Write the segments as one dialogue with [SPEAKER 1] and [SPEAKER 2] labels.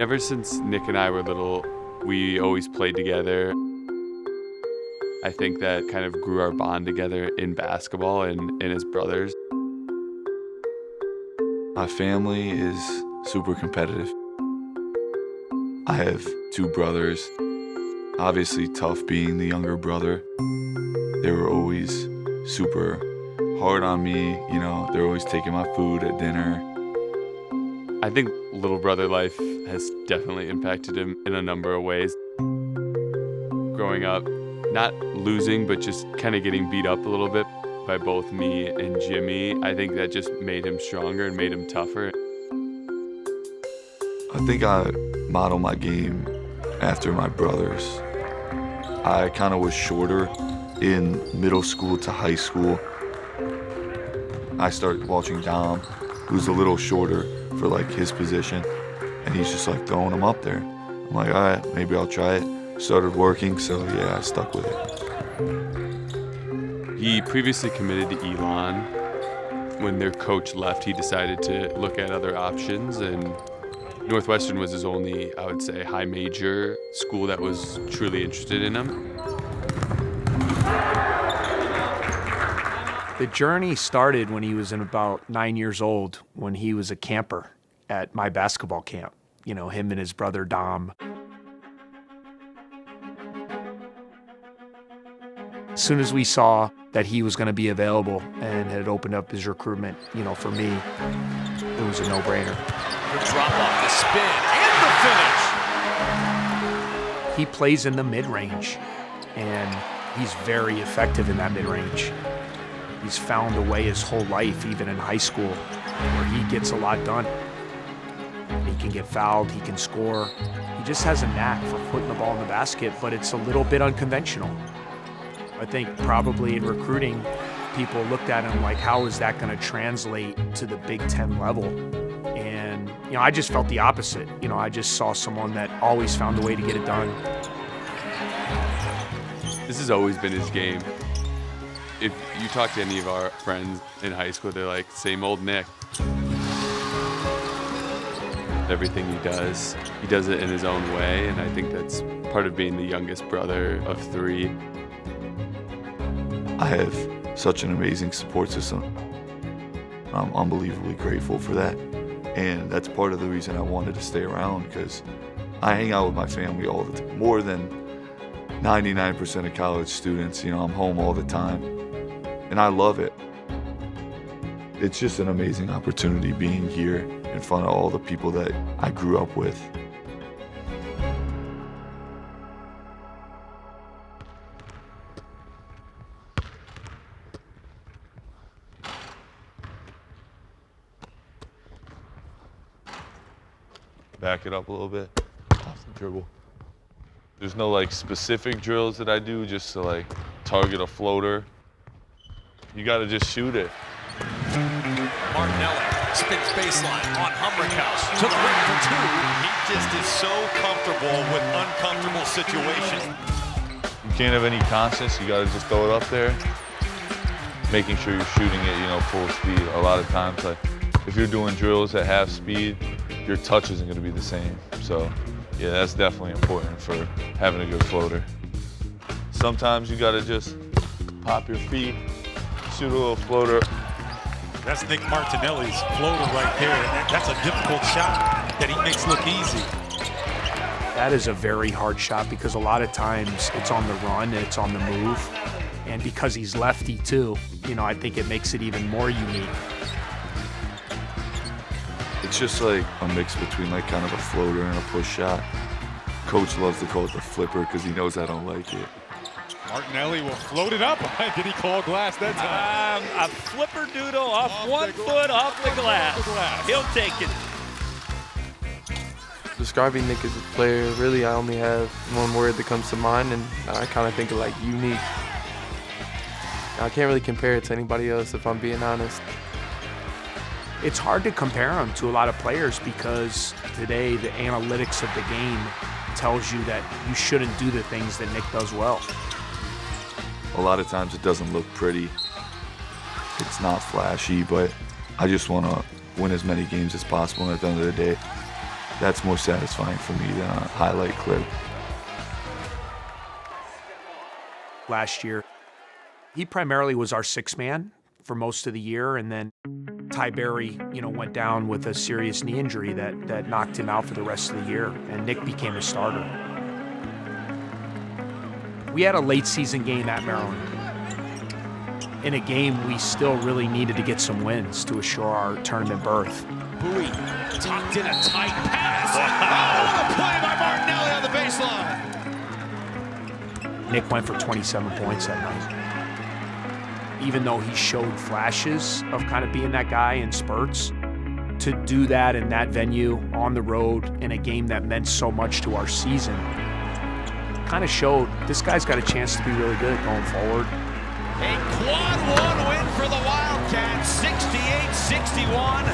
[SPEAKER 1] Ever since Nick and I were little, we always played together. I think that kind of grew our bond together in basketball and as brothers.
[SPEAKER 2] My family is super competitive. I have two brothers. Obviously tough being the younger brother. They were always super hard on me, they're always taking my food at dinner.
[SPEAKER 1] I think little brother life has definitely impacted him in a number of ways. Growing up, not losing, but just kind of getting beat up a little bit by both me and Jimmy, I think that just made him stronger and made him tougher.
[SPEAKER 2] I think I model my game after my brothers. I kind of was shorter in middle school to high school. I started watching Dom, who's a little shorter for his position, and he's just throwing him up there. I'm like, all right, maybe I'll try it. Started working, so yeah, I stuck with it.
[SPEAKER 1] He previously committed to Elon. When their coach left, he decided to look at other options, and Northwestern was his only, I would say, high major school that was truly interested in him.
[SPEAKER 3] The journey started when he was about 9 years old, when he was a camper at my basketball camp. Him and his brother Dom. As soon as we saw that he was going to be available and had opened up his recruitment, for me, it was a no-brainer.
[SPEAKER 4] The drop off, the spin, and the finish.
[SPEAKER 3] He plays in the mid-range, and he's very effective in that mid-range. He's found a way his whole life, even in high school, where he gets a lot done. He can get fouled, he can score. He just has a knack for putting the ball in the basket, but it's a little bit unconventional. I think probably in recruiting, people looked at him like, how is that going to translate to the Big Ten level? And, I just felt the opposite. I just saw someone that always found a way to get it done.
[SPEAKER 1] This has always been his game. If you talk to any of our friends in high school, they're like, same old Nick. Everything he does it in his own way, and I think that's part of being the youngest brother of three.
[SPEAKER 2] I have such an amazing support system. I'm unbelievably grateful for that. And that's part of the reason I wanted to stay around, because I hang out with my family all the time. More than 99% of college students, I'm home all the time. And I love it. It's just an amazing opportunity being here in front of all the people that I grew up with.
[SPEAKER 5] Back it up a little bit, off the dribble. There's no specific drills that I do just to target a floater. You gotta just shoot it.
[SPEAKER 4] Martinelli spins baseline on Humbrickhouse to the rim for two. He just is so comfortable with uncomfortable situations.
[SPEAKER 5] You can't have any constants, you gotta just throw it up there. Making sure you're shooting it, full speed. A lot of times, if you're doing drills at half speed, your touch isn't gonna be the same. So, yeah, that's definitely important for having a good floater. Sometimes you gotta just pop your feet, shoot a little floater.
[SPEAKER 6] That's Nick Martinelli's floater right there. That's a difficult shot that he makes look easy.
[SPEAKER 3] That is a very hard shot because a lot of times it's on the run, it's on the move. And because he's lefty too, I think it makes it even more unique.
[SPEAKER 2] It's just a mix between kind of a floater and a push shot. Coach loves to call it the flipper because he knows I don't like it.
[SPEAKER 6] Martinelli will float it up. Did he call glass that time?
[SPEAKER 7] A flipper doodle off one foot off the glass. He'll take it.
[SPEAKER 8] Describing Nick as a player, really I only have one word that comes to mind, and I kind of think of unique. I can't really compare it to anybody else if I'm being honest.
[SPEAKER 3] It's hard to compare him to a lot of players because today the analytics of the game tells you that you shouldn't do the things that Nick does well.
[SPEAKER 2] A lot of times it doesn't look pretty. It's not flashy, but I just want to win as many games as possible, and at the end of the day, That's more satisfying for me than a highlight clip.
[SPEAKER 3] Last year, he primarily was our sixth man for most of the year, and then Ty Berry, went down with a serious knee injury that knocked him out for the rest of the year, and Nick became a starter. We had a late season game at Maryland. In a game we still really needed to get some wins to assure our tournament berth.
[SPEAKER 4] Bowie tucked in a tight pass. Oh, what a play by Martinelli on the baseline.
[SPEAKER 3] Nick went for 27 points that night. Even though he showed flashes of kind of being that guy in spurts, to do that in that venue, on the road, in a game that meant so much to our season, kind of showed this guy's got a chance to be really good going forward.
[SPEAKER 4] A quad one win for the Wildcats, 68-61.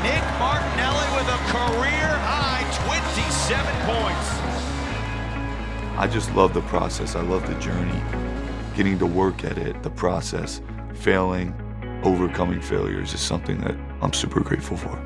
[SPEAKER 4] Nick Martinelli with a career-high 27 points.
[SPEAKER 2] I just love the process. I love the journey. Getting to work at it, the process, failing, overcoming failures is something that I'm super grateful for.